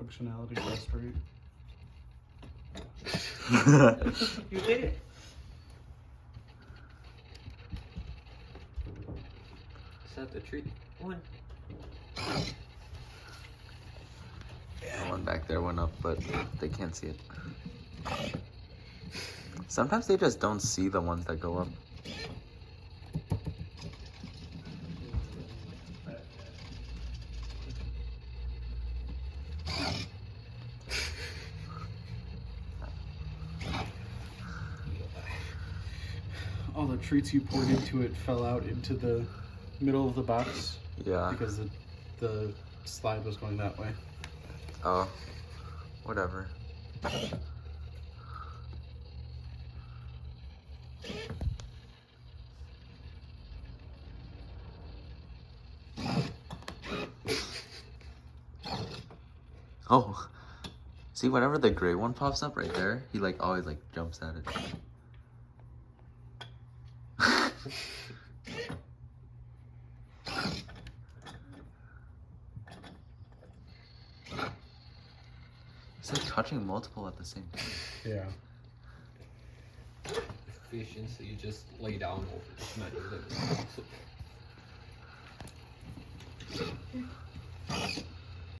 functionality frustrate. You did it. Set the tree. One. The one back there went up, but they can't see it. Sometimes they just don't see the ones that go up. All the treats you poured into it fell out into the middle of the box Yeah. because the slide was going that way. Oh, whatever. Oh, see, whenever the gray one pops up right there, he like always like jumps at it. He's like touching multiple at the same time. Yeah. Efficiency, you just lay down over smack it.